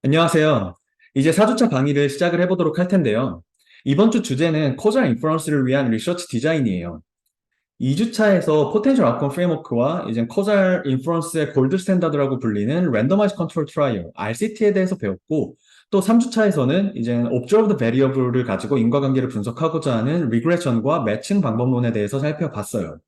안녕하세요. 이제 4주차 강의를 시작을 해보도록 할 텐데요. 이번 주 주제는 코잘 인퍼런스를 위한 리서치 디자인이에요. 2주차에서 포텐셜 아웃컴 프레임워크와 이제 코잘 인퍼런스의 골드 스탠다드라고 불리는 랜더마이즈 컨트롤 트라이얼, RCT에 대해서 배웠고, 또 3주차에서는 이제 observed variable을 가지고 인과관계를 분석하고자 하는 리그레션과 매칭 방법론에 대해서 살펴봤어요.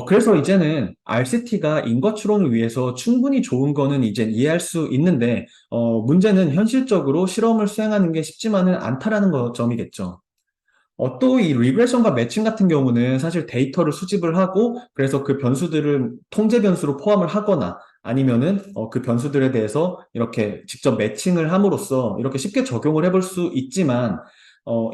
그래서 이제는 RCT가 인과 추론을 위해서 충분히 좋은 거는 이제 이해할 수 있는데, 문제는 현실적으로 실험을 수행하는 게 쉽지만은 않다라는 점이겠죠. 또 이 리그레션과 매칭 같은 경우는 사실 데이터를 수집을 하고, 그래서 그 변수들을 통제 변수로 포함을 하거나, 아니면은 그 변수들에 대해서 이렇게 직접 매칭을 함으로써 이렇게 쉽게 적용을 해볼 수 있지만,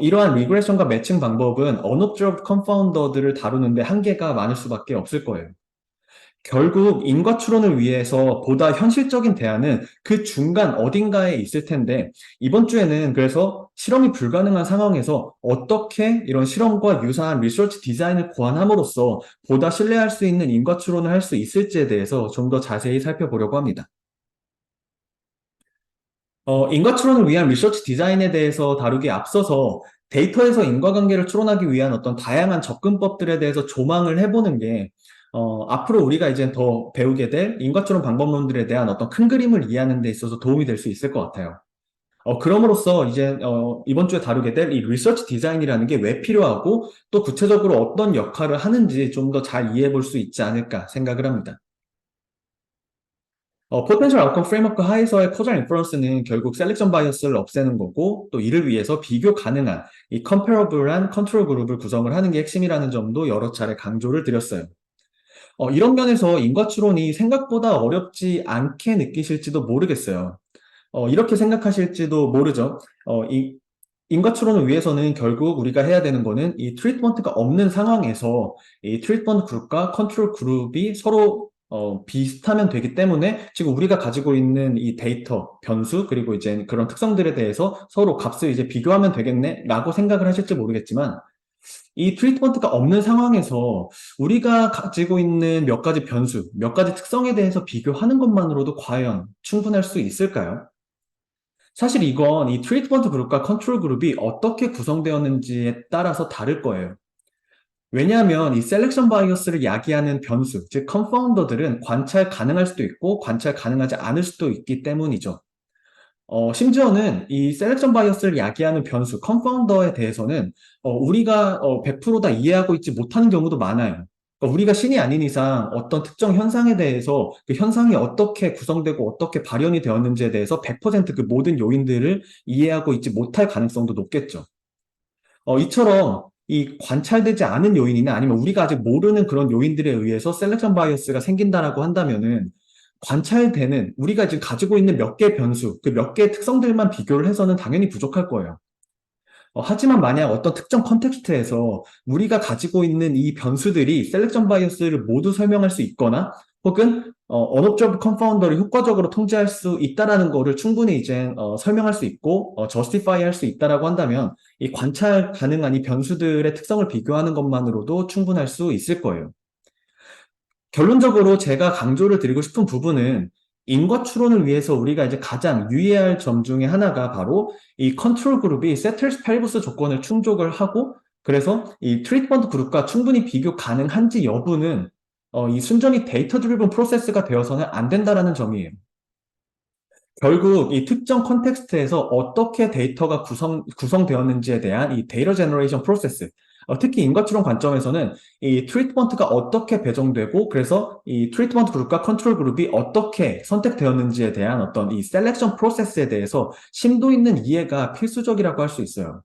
이러한 리그레션과 매칭 방법은 unobserved confounder들을 다루는데 한계가 많을 수밖에 없을 거예요. 결국 인과 추론을 위해서 보다 현실적인 대안은 그 중간 어딘가에 있을 텐데, 이번 주에는 그래서 실험이 불가능한 상황에서 어떻게 이런 실험과 유사한 리서치 디자인을 고안함으로써 보다 신뢰할 수 있는 인과 추론을 할 수 있을지에 대해서 좀 더 자세히 살펴보려고 합니다. 인과 추론을 위한 리서치 디자인에 대해서 다루기에 앞서서 데이터에서 인과관계를 추론하기 위한 어떤 다양한 접근법들에 대해서 조망을 해보는 게 앞으로 우리가 이제 더 배우게 될 인과추론 방법론들에 대한 어떤 큰 그림을 이해하는 데 있어서 도움이 될 수 있을 것 같아요. 그럼으로써 이제 이번 주에 다루게 될 이 리서치 디자인이라는 게 왜 필요하고 또 구체적으로 어떤 역할을 하는지 좀 더 잘 이해해 볼 수 있지 않을까 생각을 합니다. 포텐셜 아웃컴 프레임워크 하에서의 코잘 인퍼런스는 결국 셀렉션 바이어스를 없애는 거고, 또 이를 위해서 비교 가능한 이 컴패러블한 컨트롤 그룹을 구성을 하는 게 핵심이라는 점도 여러 차례 강조를 드렸어요. 이런 면에서 인과추론이 생각보다 어렵지 않게 느끼실지도 모르겠어요. 이렇게 생각하실지도 모르죠. 이 인과추론을 위해서는 결국 우리가 해야 되는 거는 이 트리트먼트가 없는 상황에서 이 트리트먼트 그룹과 컨트롤 그룹이 서로 비슷하면 되기 때문에 지금 우리가 가지고 있는 이 데이터, 변수, 그리고 이제 그런 특성들에 대해서 서로 값을 이제 비교하면 되겠네? 라고 생각을 하실지 모르겠지만 이 트리트먼트가 없는 상황에서 우리가 가지고 있는 몇 가지 변수, 몇 가지 특성에 대해서 비교하는 것만으로도 과연 충분할 수 있을까요? 사실 이건 이 트리트먼트 그룹과 컨트롤 그룹이 어떻게 구성되었는지에 따라서 다를 거예요. 왜냐하면 이 셀렉션 바이어스를 야기하는 변수, 즉 컨파운더들은 관찰 가능할 수도 있고 관찰 가능하지 않을 수도 있기 때문이죠. 심지어는 이 셀렉션 바이어스를 야기하는 변수, 컨파운더에 대해서는 우리가 100%다 이해하고 있지 못하는 경우도 많아요. 그러니까 우리가 신이 아닌 이상 어떤 특정 현상에 대해서 그 현상이 어떻게 구성되고 어떻게 발현이 되었는지에 대해서 100%그 모든 요인들을 이해하고 있지 못할 가능성도 높겠죠. 이처럼 이 관찰되지 않은 요인이나 아니면 우리가 아직 모르는 그런 요인들에 의해서 셀렉션 바이어스가 생긴다라고 한다면은 관찰되는 우리가 지금 가지고 있는 몇 개의 변수, 그 몇 개의 특성들만 비교를 해서는 당연히 부족할 거예요. 하지만 만약 어떤 특정 컨텍스트에서 우리가 가지고 있는 이 변수들이 셀렉션 바이어스를 모두 설명할 수 있거나 혹은 언어적 컨파운더를 효과적으로 통제할 수 있다라는 거를 충분히 이제 설명할 수 있고 저스티파이 할 수 있다라고 한다면 이 관찰 가능한 이 변수들의 특성을 비교하는 것만으로도 충분할 수 있을 거예요. 결론적으로 제가 강조를 드리고 싶은 부분은 인과 추론을 위해서 우리가 이제 가장 유의해야 할 점 중에 하나가 바로 이 컨트롤 그룹이 세틀스 페리부스 조건을 충족을 하고 그래서 이 트리트먼트 그룹과 충분히 비교 가능한지 여부는 이 순전히 데이터 드리븐 프로세스가 되어서는 안 된다라는 점이에요. 결국 이 특정 컨텍스트에서 어떻게 데이터가 구성되었는지에 대한 이 데이터 제너레이션 프로세스, 특히 인과추론 관점에서는 이 트리트먼트가 어떻게 배정되고 그래서 이 트리트먼트 그룹과 컨트롤 그룹이 어떻게 선택되었는지에 대한 어떤 이 셀렉션 프로세스에 대해서 심도 있는 이해가 필수적이라고 할 수 있어요.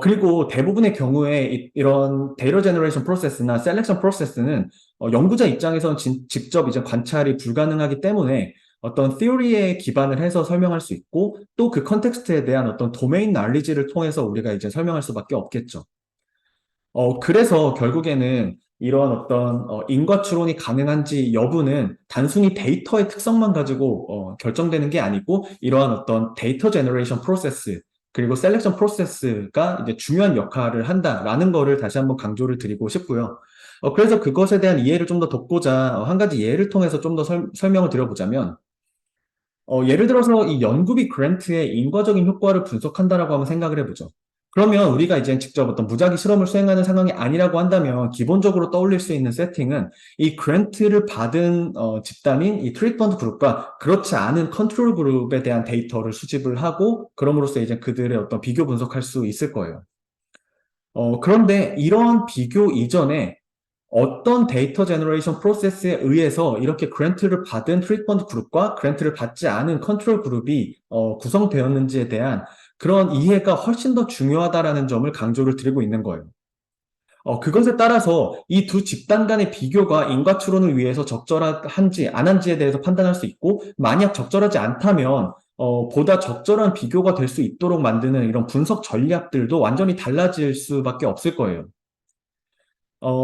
그리고 대부분의 경우에 이런 데이터 제너레이션 프로세스나 셀렉션 프로세스는 연구자 입장에서는 직접 이제 관찰이 불가능하기 때문에 어떤 theory에 기반을 해서 설명할 수 있고 또 그 컨텍스트에 대한 어떤 도메인 난리지를 통해서 우리가 이제 설명할 수밖에 없겠죠. 그래서 결국에는 이런 어떤 인과 추론이 가능한지 여부는 단순히 데이터의 특성만 가지고 결정되는 게 아니고 이러한 어떤 데이터 제너레이션 프로세스 그리고 셀렉션 프로세스가 이제 중요한 역할을 한다라는 거를 다시 한번 강조를 드리고 싶고요. 그래서 그것에 대한 이해를 좀 더 돕고자 한 가지 예를 통해서 좀 더 설명을 드려보자면 예를 들어서 이 연구비 그랜트의 인과적인 효과를 분석한다라고 한번 생각을 해보죠. 그러면 우리가 이제 직접 어떤 무작위 실험을 수행하는 상황이 아니라고 한다면 기본적으로 떠올릴 수 있는 세팅은 이 그랜트를 받은 집단인 이 트리트먼트 그룹과 그렇지 않은 컨트롤 그룹에 대한 데이터를 수집을 하고 그럼으로써 이제 그들의 어떤 비교 분석할 수 있을 거예요. 그런데 이런 비교 이전에 어떤 데이터 제너레이션 프로세스에 의해서 이렇게 그랜트를 받은 트리트먼트 그룹과 그랜트를 받지 않은 컨트롤 그룹이 구성되었는지에 대한 그런 이해가 훨씬 더 중요하다라는 점을 강조를 드리고 있는 거예요. 그것에 따라서 이 두 집단 간의 비교가 인과 추론을 위해서 적절한지 안 한지에 대해서 판단할 수 있고, 만약 적절하지 않다면 보다 적절한 비교가 될 수 있도록 만드는 이런 분석 전략들도 완전히 달라질 수밖에 없을 거예요.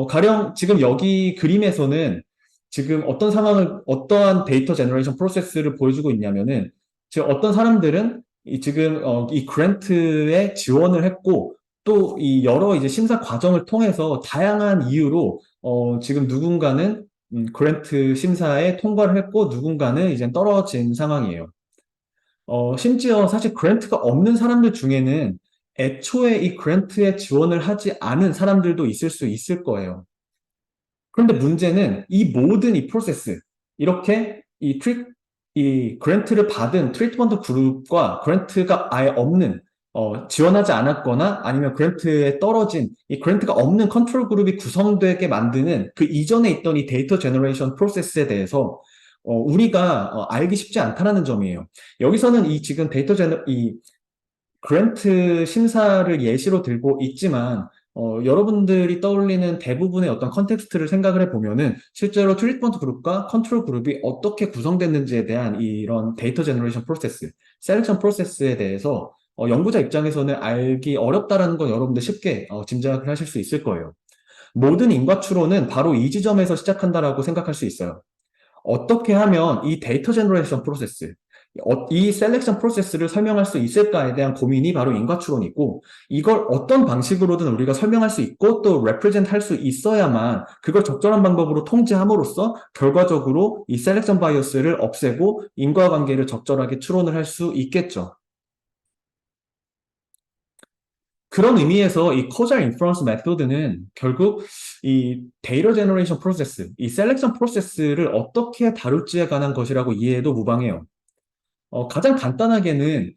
가령 지금 여기 그림에서는 지금 어떤 상황을, 어떠한 데이터 제너레이션 프로세스를 보여주고 있냐면은, 지금 어떤 사람들은 지금 이 그랜트에 지원을 했고, 또 이 여러 이제 심사 과정을 통해서 다양한 이유로 지금 누군가는 그랜트 심사에 통과를 했고, 누군가는 이제 떨어진 상황이에요. 심지어 사실 그랜트가 없는 사람들 중에는 애초에 이 그랜트에 지원을 하지 않은 사람들도 있을 수 있을 거예요. 그런데 문제는 이 모든 이 프로세스, 이렇게 이 그랜트를 받은 트리트먼트 그룹과 그랜트가 아예 없는, 지원하지 않았거나 아니면 그랜트에 떨어진 이 그랜트가 없는 컨트롤 그룹이 구성되게 만드는 그 이전에 있던 이 데이터 제너레이션 프로세스에 대해서 우리가 알기 쉽지 않다는 점이에요. 여기서는 이 지금 이 그랜트 심사를 예시로 들고 있지만 여러분들이 떠올리는 대부분의 어떤 컨텍스트를 생각을 해보면은 실제로 트리트먼트 그룹과 컨트롤 그룹이 어떻게 구성됐는지에 대한 이런 데이터 제너레이션 프로세스, 셀렉션 프로세스에 대해서 연구자 입장에서는 알기 어렵다라는 건 여러분들 쉽게 짐작을 하실 수 있을 거예요. 모든 인과 추론은 바로 이 지점에서 시작한다라고 생각할 수 있어요. 어떻게 하면 이 데이터 제너레이션 프로세스, 이 셀렉션 프로세스를 설명할 수 있을까에 대한 고민이 바로 인과추론이고, 이걸 어떤 방식으로든 우리가 설명할 수 있고 또 레프레젠트 할 수 있어야만 그걸 적절한 방법으로 통제함으로써 결과적으로 이 셀렉션 바이어스를 없애고 인과관계를 적절하게 추론을 할 수 있겠죠. 그런 의미에서 이 코잘 인퍼런스 메소드는 결국 이 데이터 제너레이션 프로세스, 이 셀렉션 프로세스를 어떻게 다룰지에 관한 것이라고 이해해도 무방해요. 가장 간단하게는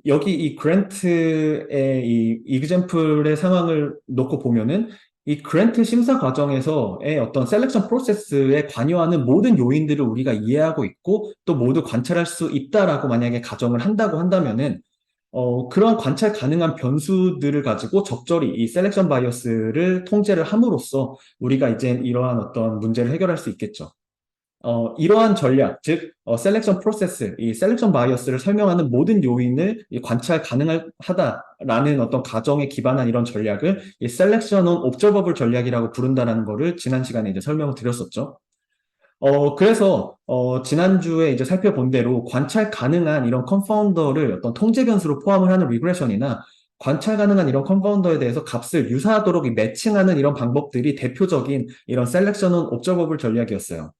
여기 이 그랜트의 이 이그젬플의 상황을 놓고 보면은 이 그랜트 심사 과정에서의 어떤 셀렉션 프로세스에 관여하는 모든 요인들을 우리가 이해하고 있고 또 모두 관찰할 수 있다라고 만약에 가정을 한다고 한다면은 그런 관찰 가능한 변수들을 가지고 적절히 이 셀렉션 바이어스를 통제를 함으로써 우리가 이제 이러한 어떤 문제를 해결할 수 있겠죠. 이러한 전략, 즉, 셀렉션 프로세스, 이 셀렉션 바이어스를 설명하는 모든 요인을 관찰 가능하다라는 어떤 가정에 기반한 이런 전략을 이 셀렉션 온 옵저버블 전략이라고 부른다라는 거를 지난 시간에 이제 설명을 드렸었죠. 그래서, 지난주에 이제 살펴본 대로 관찰 가능한 이런 컨파운더를 어떤 통제 변수로 포함을 하는 리그레션이나 관찰 가능한 이런 컨파운더에 대해서 값을 유사하도록 이 매칭하는 이런 방법들이 대표적인 이런 셀렉션 온 옵저버블 전략이었어요.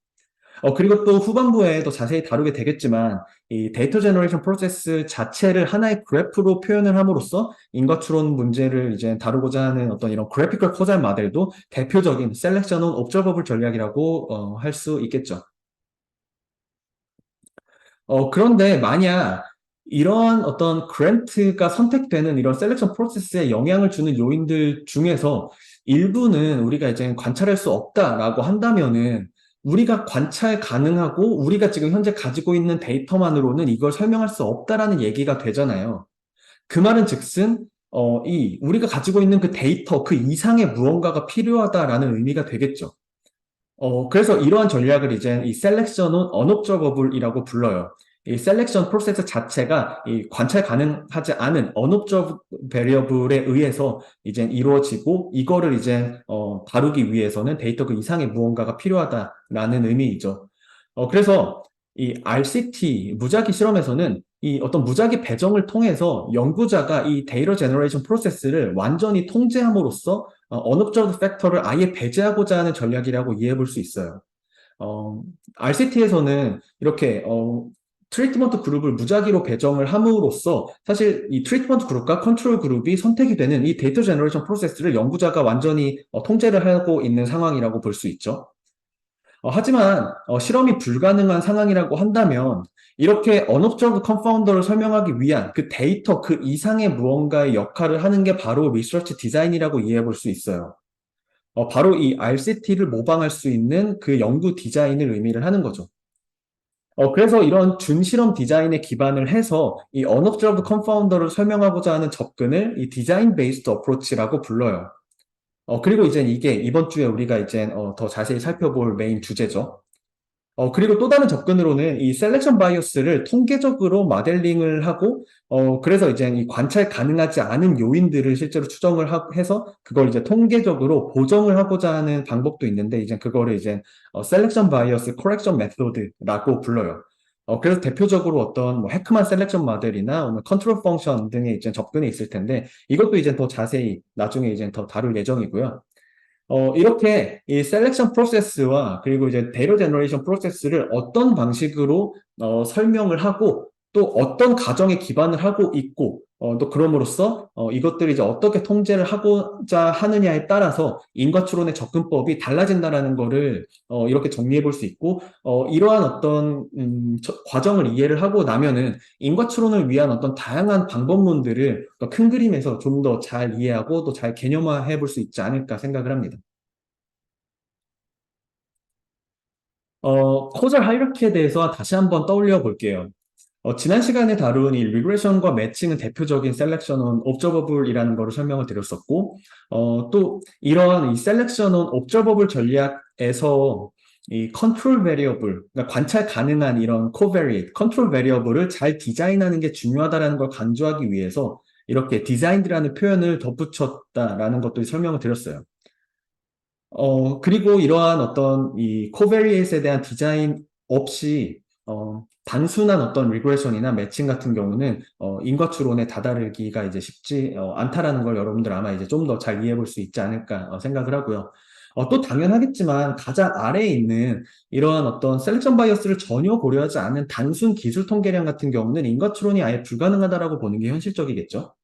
그리고 또 후반부에 더 자세히 다루게 되겠지만, 이 데이터 제너레이션 프로세스 자체를 하나의 그래프로 표현을 함으로써 인과추론 문제를 이제 다루고자 하는 어떤 이런 그래피컬 코잘 모델도 대표적인 셀렉션 온 옵저버블 전략이라고 할 수 있겠죠. 그런데 만약 이러한 어떤 그랜트가 선택되는 이런 셀렉션 프로세스에 영향을 주는 요인들 중에서 일부는 우리가 이제 관찰할 수 없다라고 한다면은 우리가 관찰 가능하고 우리가 지금 현재 가지고 있는 데이터만으로는 이걸 설명할 수 없다라는 얘기가 되잖아요. 그 말은 즉슨 우리가 가지고 있는 그 데이터 그 이상의 무언가가 필요하다라는 의미가 되겠죠. 그래서 이러한 전략을 이제 이 셀렉션은 언옵저버블이라고 불러요. 이 셀렉션 프로세스 자체가 이 관찰 가능하지 않은 언옵저브 베리어블에 의해서 이제 이루어지고 이거를 이제 다루기 위해서는 데이터 그 이상의 무언가가 필요하다라는 의미이죠. 그래서 이 RCT 무작위 실험에서는 이 어떤 무작위 배정을 통해서 연구자가 이 데이터 제너레이션 프로세스를 완전히 통제함으로써 언업저드 팩터를 아예 배제하고자 하는 전략이라고 이해해 볼 수 있어요. RCT에서는 이렇게 트리트먼트 그룹을 무작위로 배정을 함으로써 사실 이 트리트먼트 그룹과 컨트롤 그룹이 선택이 되는 이 데이터 제너레이션 프로세스를 연구자가 완전히 통제를 하고 있는 상황이라고 볼 수 있죠. 하지만 실험이 불가능한 상황이라고 한다면 이렇게 언업저브 컨파운더를 설명하기 위한 그 데이터 그 이상의 무언가의 역할을 하는 게 바로 리서치 디자인이라고 이해해 볼 수 있어요. 바로 이 RCT를 모방할 수 있는 그 연구 디자인을 의미를 하는 거죠. 그래서 이런 준실험 디자인에 기반을 해서 이 언업저브 컨파운더를 설명하고자 하는 접근을 이 디자인 베이스드 어프로치라고 불러요. 그리고 이제 이게 이번 주에 우리가 이제 더 자세히 살펴볼 메인 주제죠. 그리고 또 다른 접근으로는 이 셀렉션 바이어스를 통계적으로 모델링을 하고, 그래서 이제 이 관찰 가능하지 않은 요인들을 실제로 추정을 해서 그걸 이제 통계적으로 보정을 하고자 하는 방법도 있는데, 이제 그거를 이제 셀렉션 바이어스 코렉션 메소드라고 불러요. 그래서 대표적으로 어떤 뭐 헤크만 셀렉션 모델이나 컨트롤 펑션 등의 이제 접근이 있을 텐데, 이것도 이제 더 자세히 나중에 이제 더 다룰 예정이고요. 이렇게 이 셀렉션 프로세스와 그리고 이제 데이터 제너레이션 프로세스를 어떤 방식으로 설명을 하고 또 어떤 가정에 기반을 하고 있고 또 그럼으로써 이것들이 이제 어떻게 통제를 하고자 하느냐에 따라서 인과추론의 접근법이 달라진다라는 거를 이렇게 정리해 볼 수 있고 이러한 어떤 과정을 이해를 하고 나면은 인과추론을 위한 어떤 다양한 방법론들을 큰 그림에서 좀 더 잘 이해하고 또 잘 개념화해 볼 수 있지 않을까 생각을 합니다. 코잘 하이라키에 대해서 다시 한번 떠올려 볼게요. 지난 시간에 다룬 이 리그레션과 매칭은 대표적인 셀렉션 온 옵저버블이라는 거를 설명을 드렸었고, 또 이런 이 셀렉션 온 옵저버블 전략에서 이 컨트롤 베리어블, 그러니까 관찰 가능한 이런 코베리에이트, 컨트롤 베리어블을 잘 디자인하는 게 중요하다라는 걸 강조하기 위해서 이렇게 디자인이라는 표현을 덧붙였다라는 것도 설명을 드렸어요. 그리고 이러한 어떤 이 코베리에이트에 대한 디자인 없이, 단순한 어떤 리그레션이나 매칭 같은 경우는, 인과추론에 다다르기가 이제 쉽지, 않다라는 걸 여러분들 아마 이제 좀 더 잘 이해해 볼 수 있지 않을까, 생각을 하고요. 또 당연하겠지만 가장 아래에 있는 이러한 어떤 셀렉션 바이어스를 전혀 고려하지 않은 단순 기술 통계량 같은 경우는 인과추론이 아예 불가능하다라고 보는 게 현실적이겠죠.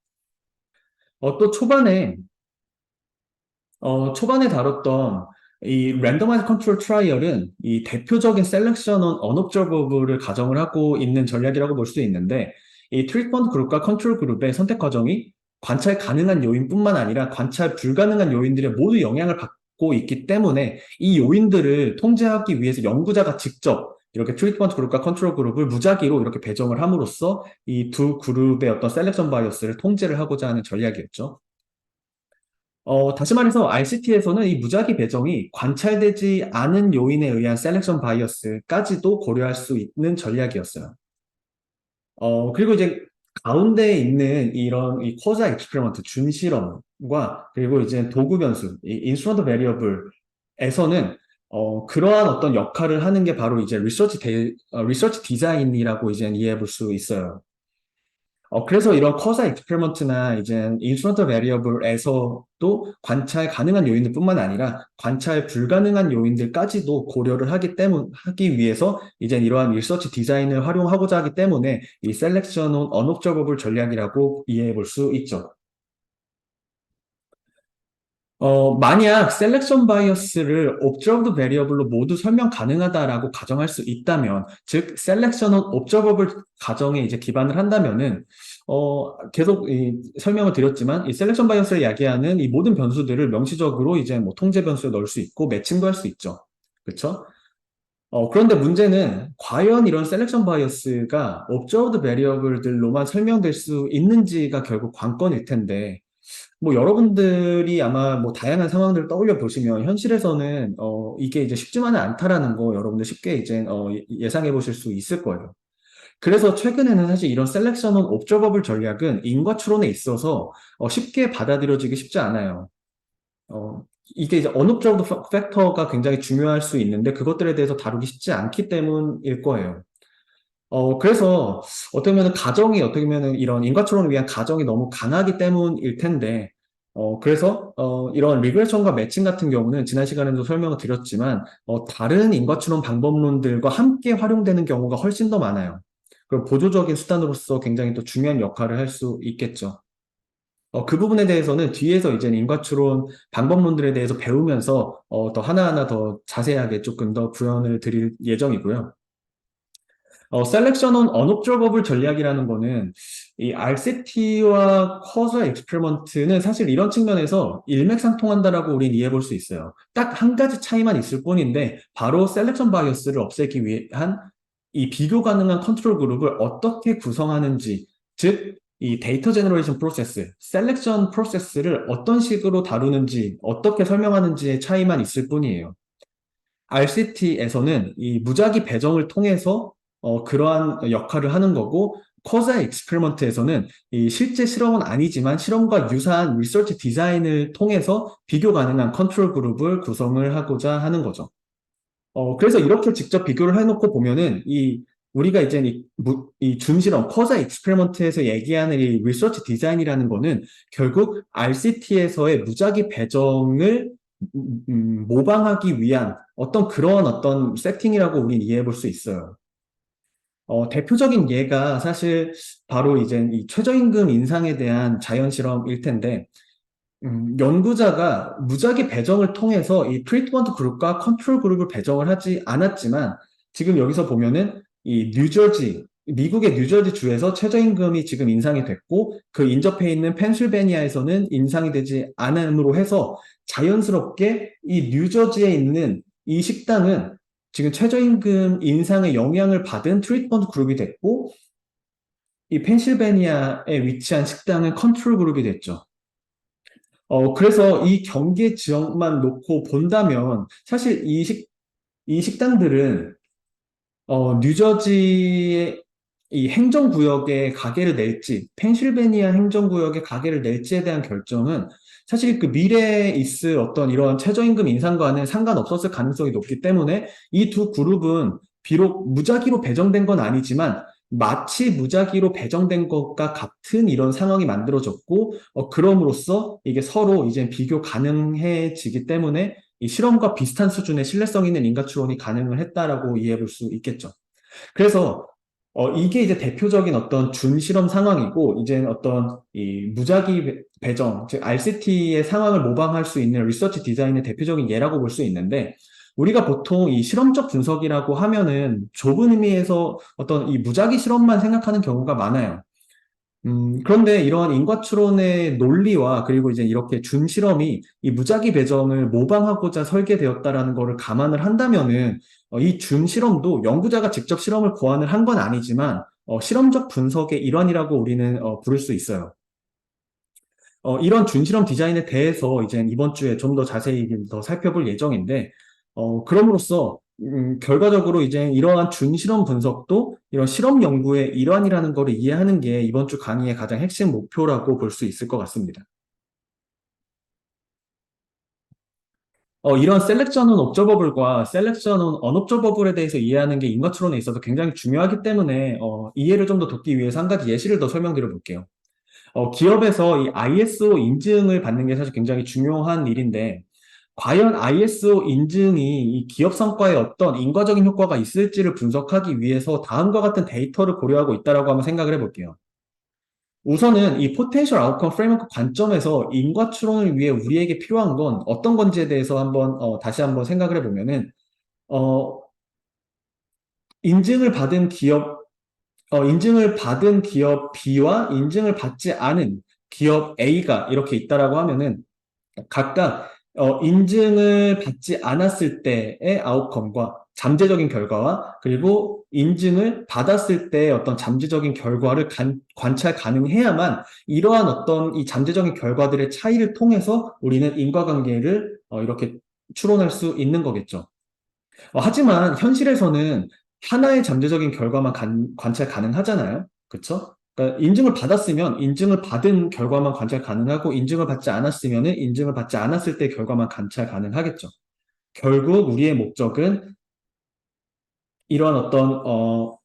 또 초반에 다뤘던 이 랜덤하이즈 컨트롤 트라이얼은 이 대표적인 셀렉션 온 언옵저버블을 가정을 하고 있는 전략이라고 볼 수 있는데 이 트리트먼트 그룹과 컨트롤 그룹의 선택 과정이 관찰 가능한 요인뿐만 아니라 관찰 불가능한 요인들에 모두 영향을 받고 있기 때문에 이 요인들을 통제하기 위해서 연구자가 직접 이렇게 트리트먼트 그룹과 컨트롤 그룹을 무작위로 이렇게 배정을 함으로써 이 두 그룹의 어떤 셀렉션 바이어스를 통제를 하고자 하는 전략이었죠. 다시 말해서 RCT에서는 이 무작위 배정이 관찰되지 않은 요인에 의한 셀렉션 바이어스까지도 고려할 수 있는 전략이었어요. 그리고 이제 가운데에 있는 이런 이 쿼자 익스페리먼트 준실험과 그리고 이제 도구 변수, 이 인스트루먼트 베리어블에서는 그러한 어떤 역할을 하는 게 바로 이제 리서치 디자인이라고 이제 이해해 볼 수 있어요. 그래서 이런 커서 익스페리먼트나 이제 인스트루먼트 베리어블에서도 관찰 가능한 요인들뿐만 아니라 관찰 불가능한 요인들까지도 고려를 하기 위해서 이제 이러한 리서치 디자인을 활용하고자 하기 때문에 이 셀렉션 온 언옵저버블 전략이라고 이해해 볼 수 있죠. 만약 셀렉션 바이어스를 observed variable로 모두 설명 가능하다라고 가정할 수 있다면, 즉 셀렉션은 observable 가정에 이제 기반을 한다면은 계속 설명을 드렸지만 이 셀렉션 바이어스를 야기하는 이 모든 변수들을 명시적으로 이제 뭐 통제 변수에 넣을 수 있고 매칭도 할 수 있죠. 그렇죠? 그런데 문제는 과연 이런 셀렉션 바이어스가 observed variable들로만 설명될 수 있는지가 결국 관건일 텐데 뭐 여러분들이 아마 뭐 다양한 상황들을 떠올려 보시면 현실에서는 이게 이제 쉽지만은 않다라는 거 여러분들 쉽게 이제 예상해 보실 수 있을 거예요. 그래서 최근에는 사실 이런 셀렉션 온 옵저버블 전략은 인과 추론에 있어서 쉽게 받아들여지기 쉽지 않아요. 어, 이게 이제 언옵저버드 팩터가 굉장히 중요할 수 있는데 그것들에 대해서 다루기 쉽지 않기 때문일 거예요. 그래서 어떻게 보면은 이런 인과추론을 위한 가정이 너무 강하기 때문일 텐데, 그래서, 이런 리그레션과 매칭 같은 경우는 지난 시간에도 설명을 드렸지만, 다른 인과추론 방법론들과 함께 활용되는 경우가 훨씬 더 많아요. 그런 보조적인 수단으로서 굉장히 또 중요한 역할을 할 수 있겠죠. 그 부분에 대해서는 뒤에서 이제 인과추론 방법론들에 대해서 배우면서 더 하나하나 더 자세하게 조금 더 구현을 드릴 예정이고요. 셀렉션 온 언옵저버블 전략이라는 거는 이 RCT와 커서 익스페리먼트는 사실 이런 측면에서 일맥상통한다라고 우린 이해해 볼 수 있어요. 딱 한 가지 차이만 있을 뿐인데 바로 셀렉션 바이어스를 없애기 위한 이 비교 가능한 컨트롤 그룹을 어떻게 구성하는지, 즉 이 데이터 제너레이션 프로세스, 셀렉션 프로세스를 어떤 식으로 다루는지, 어떻게 설명하는지의 차이만 있을 뿐이에요. RCT에서는 이 무작위 배정을 통해서 그러한 역할을 하는 거고, 커자 익스페리먼트에서는 이 실제 실험은 아니지만 실험과 유사한 리서치 디자인을 통해서 비교 가능한 컨트롤 그룹을 구성을 하고자 하는 거죠. 그래서 이렇게 직접 비교를 해놓고 보면은 우리가 이제 이 준실험, 커자 익스페리먼트에서 얘기하는 이 리서치 디자인이라는 거는 결국 RCT에서의 무작위 배정을 모방하기 위한 그런 어떤 세팅이라고 우리는 이해해 볼 수 있어요. 대표적인 예가 사실 바로 이제 이 최저임금 인상에 대한 자연 실험일 텐데, 연구자가 무작위 배정을 통해서 이 트리트먼트 그룹과 컨트롤 그룹을 배정을 하지 않았지만, 지금 여기서 보면은 미국의 뉴저지 주에서 최저임금이 지금 인상이 됐고, 그 인접해 있는 펜실베니아에서는 인상이 되지 않음으로 해서 자연스럽게 이 뉴저지에 있는 이 식당은 지금 최저임금 인상의 영향을 받은 트리트먼트 그룹이 됐고, 이 펜실베니아에 위치한 식당은 컨트롤 그룹이 됐죠. 그래서 이 경계 지역만 놓고 본다면 사실 이 식당들은 뉴저지의 이 행정구역에 가게를 낼지, 펜실베니아 행정구역에 가게를 낼지에 대한 결정은 사실 그 미래에 있을 어떤 이런 최저임금 인상과는 상관없었을 가능성이 높기 때문에 이 두 그룹은 비록 무작위로 배정된 건 아니지만 마치 무작위로 배정된 것과 같은 이런 상황이 만들어졌고, 그럼으로써 이게 서로 이제 비교 가능해지기 때문에 이 실험과 비슷한 수준의 신뢰성 있는 인과 추론이 가능을 했다라고 이해해 볼 수 있겠죠. 그래서 이게 이제 대표적인 어떤 준실험 상황이고, 이제 어떤 이 무작위 배정, 즉 RCT의 상황을 모방할 수 있는 리서치 디자인의 대표적인 예라고 볼 수 있는데, 우리가 보통 이 실험적 분석이라고 하면은 좁은 의미에서 어떤 이 무작위 실험만 생각하는 경우가 많아요. 그런데 이러한 인과추론의 논리와 그리고 이제 이렇게 준실험이 이 무작위 배정을 모방하고자 설계되었다라는 것을 감안을 한다면은 이 준실험도 연구자가 직접 실험을 고안을 한 건 아니지만 실험적 분석의 일환이라고 우리는 부를 수 있어요. 이런 준실험 디자인에 대해서 이제 이번 주에 좀 더 자세히 더 살펴볼 예정인데, 그럼으로써, 결과적으로 이제 이러한 준실험 분석도 이런 실험 연구의 일환이라는 것을 이해하는 게 이번 주 강의의 가장 핵심 목표라고 볼 수 있을 것 같습니다. 이런 셀렉션 온 옵저버블과 셀렉션 온 언옵저버블에 대해서 이해하는 게 인과추론에 있어서 굉장히 중요하기 때문에 이해를 좀 더 돕기 위해서 한 가지 예시를 더 설명드려 볼게요. 기업에서 이 ISO 인증을 받는 게 사실 굉장히 중요한 일인데, 과연 ISO 인증이 이 기업 성과에 어떤 인과적인 효과가 있을지를 분석하기 위해서 다음과 같은 데이터를 고려하고 있다라고 한번 생각을 해볼게요. 우선은 이 포텐셜 아웃컴 프레임워크 관점에서 인과 추론을 위해 우리에게 필요한 건 어떤 건지에 대해서 다시 한번 생각을 해보면은, 어, 인증을 받은 기업 인증을 받은 기업 B와 인증을 받지 않은 기업 A가 이렇게 있다라고 하면은 각각 인증을 받지 않았을 때의 아웃컴과 잠재적인 결과와 그리고 인증을 받았을 때의 어떤 잠재적인 결과를 관찰 가능해야만 이러한 어떤 이 잠재적인 결과들의 차이를 통해서 우리는 인과관계를 이렇게 추론할 수 있는 거겠죠. 하지만 현실에서는 하나의 잠재적인 결과만 관찰 가능하잖아요. 그쵸? 그러니까 인증을 받았으면 인증을 받은 결과만 관찰 가능하고 인증을 받지 않았으면 인증을 받지 않았을 때 결과만 관찰 가능하겠죠. 결국 우리의 목적은 이러한 어떤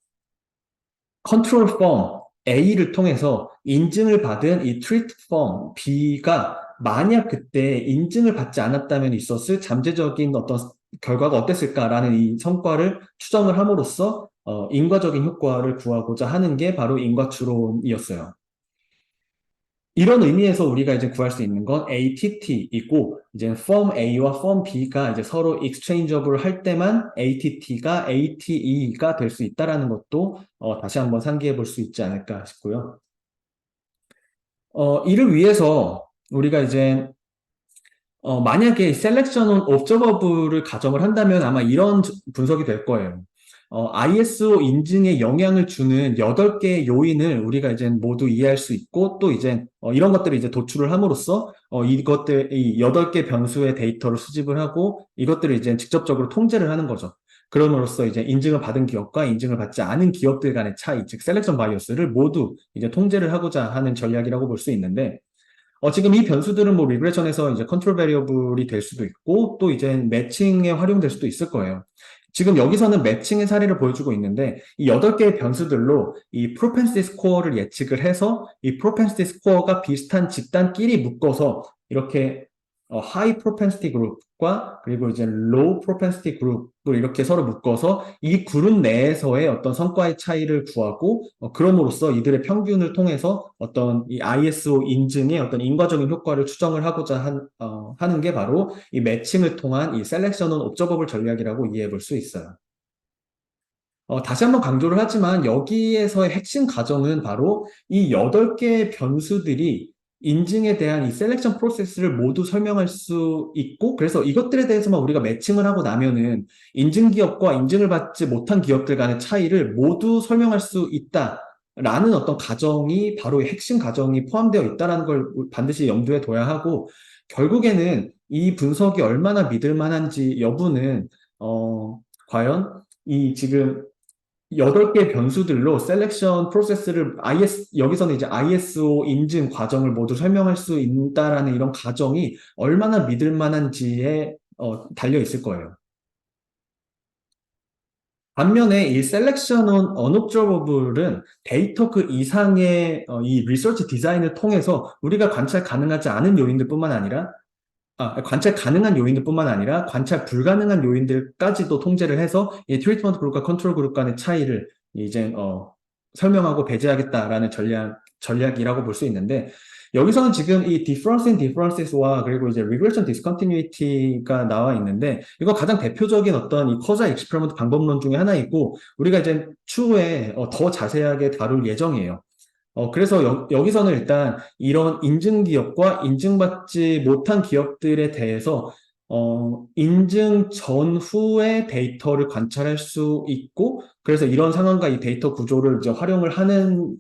컨트롤 펌 A를 통해서 인증을 받은 이 트리트 펌 B가 만약 그때 인증을 받지 않았다면 있었을 잠재적인 어떤 결과가 어땠을까라는 이 성과를 추정을 함으로써 인과적인 효과를 구하고자 하는 게 바로 인과추론이었어요. 이런 의미에서 우리가 이제 구할 수 있는 건 ATT이고, 이제 firm A와 firm B가 이제 서로 exchangeable 할 때만 ATT가 ATE가 될 수 있다라는 것도 다시 한번 상기해 볼 수 있지 않을까 싶고요. 이를 위해서 우리가 이제 만약에 셀렉션 온 옵저버블을 가정을 한다면 아마 이런 분석이 될 거예요. ISO 인증에 영향을 주는 8개의 요인을 우리가 이제 모두 이해할 수 있고, 또 이제 이런 것들을 이제 도출을 함으로써 이 8개 변수의 데이터를 수집을 하고 이것들을 이제 직접적으로 통제를 하는 거죠. 그럼으로써 이제 인증을 받은 기업과 인증을 받지 않은 기업들 간의 차이, 즉 셀렉션 바이어스를 모두 이제 통제를 하고자 하는 전략이라고 볼 수 있는데, 지금 이 변수들은 뭐 리그레션에서 이제 컨트롤 베리어블이 될 수도 있고 또 이제 매칭에 활용될 수도 있을 거예요. 지금 여기서는 매칭의 사례를 보여주고 있는데 이 8개의 변수들로 이 프로펜시티 스코어를 예측을 해서 이 프로펜시티 스코어가 비슷한 집단끼리 묶어서 이렇게 하이 프로펜시티 그룹과 그리고 이제 로우 프로펜시티 그룹을 이렇게 서로 묶어서 이 그룹 내에서의 어떤 성과의 차이를 구하고 그럼으로써 이들의 평균을 통해서 어떤 이 ISO 인증의 어떤 인과적인 효과를 추정을 하고자 하는 게 바로 이 매칭을 통한 이 셀렉션 온 옵저버블 전략이라고 이해해 볼 수 있어요. 다시 한번 강조를 하지만 여기에서의 핵심 가정은 바로 이 8개의 변수들이 인증에 대한 이 셀렉션 프로세스를 모두 설명할 수 있고, 그래서 이것들에 대해서만 우리가 매칭을 하고 나면은 인증 기업과 인증을 받지 못한 기업들 간의 차이를 모두 설명할 수 있다라는 어떤 가정이 바로 이 핵심 가정이 포함되어 있다는 걸 반드시 염두에 둬야 하고, 결국에는 이 분석이 얼마나 믿을 만한지 여부는 과연 이 지금 8개 변수들로 셀렉션 프로세스를 여기서는 이제 ISO 인증 과정을 모두 설명할 수 있다라는 이런 가정이 얼마나 믿을 만한지에 달려 있을 거예요. 반면에 이 셀렉션 온 언옵저버블은 데이터 그 이상의 이 리서치 디자인을 통해서 우리가 관찰 가능하지 않은 요인들뿐만 아니라 관찰 가능한 요인들뿐만 아니라 관찰 불가능한 요인들까지도 통제를 해서 이 트리트먼트 그룹과 컨트롤 그룹 간의 차이를 이제 설명하고 배제하겠다라는 전략이라고 볼 수 있는데, 여기서는 지금 이 difference in differences와 그리고 이제 regression discontinuity가 나와 있는데, 이거 가장 대표적인 어떤 이 커자 익스페리먼트 방법론 중에 하나이고 우리가 이제 추후에 더 자세하게 다룰 예정이에요. 그래서 여기서는 일단 이런 인증 기업과 인증받지 못한 기업들에 대해서 인증 전후의 데이터를 관찰할 수 있고, 그래서 이런 상황과 이 데이터 구조를 이제 활용을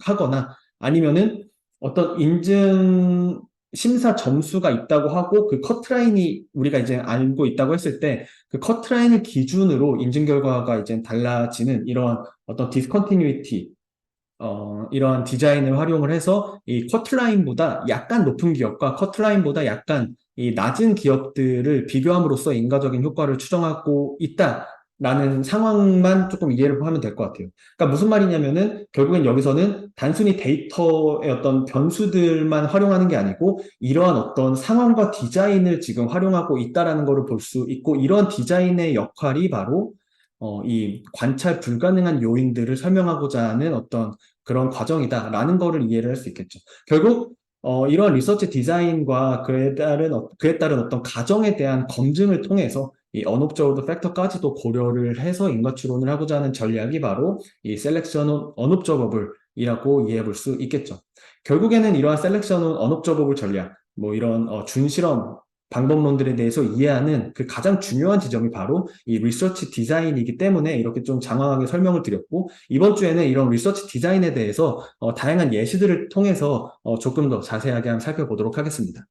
하거나 아니면은 어떤 인증 심사 점수가 있다고 하고 그 커트라인이 우리가 이제 알고 있다고 했을 때 그 커트라인을 기준으로 인증 결과가 이제 달라지는 이런 어떤 디스컨티뉴이티, 이러한 디자인을 활용을 해서 이 커트라인보다 약간 높은 기업과 커트라인보다 약간 이 낮은 기업들을 비교함으로써 인과적인 효과를 추정하고 있다라는 상황만 조금 이해를 하면 될 것 같아요. 그러니까 무슨 말이냐면은 결국엔 여기서는 단순히 데이터의 어떤 변수들만 활용하는 게 아니고 이러한 어떤 상황과 디자인을 지금 활용하고 있다라는 것을 볼 수 있고, 이러한 디자인의 역할이 바로 이 관찰 불가능한 요인들을 설명하고자 하는 어떤 그런 과정이다라는 거를 이해를 할 수 있겠죠. 결국 이런 리서치 디자인과 그에 따른 어떤 가정에 대한 검증을 통해서 이 언옵저버드 팩터까지도 고려를 해서 인과추론을 하고자 하는 전략이 바로 이 셀렉션 언옵저버블이라고 이해해 볼 수 있겠죠. 결국에는 이러한 셀렉션 언옵저버블 전략, 뭐 이런 준실험 방법론들에 대해서 이해하는 그 가장 중요한 지점이 바로 이 리서치 디자인이기 때문에 이렇게 좀 장황하게 설명을 드렸고, 이번 주에는 이런 리서치 디자인에 대해서 다양한 예시들을 통해서 조금 더 자세하게 한번 살펴보도록 하겠습니다.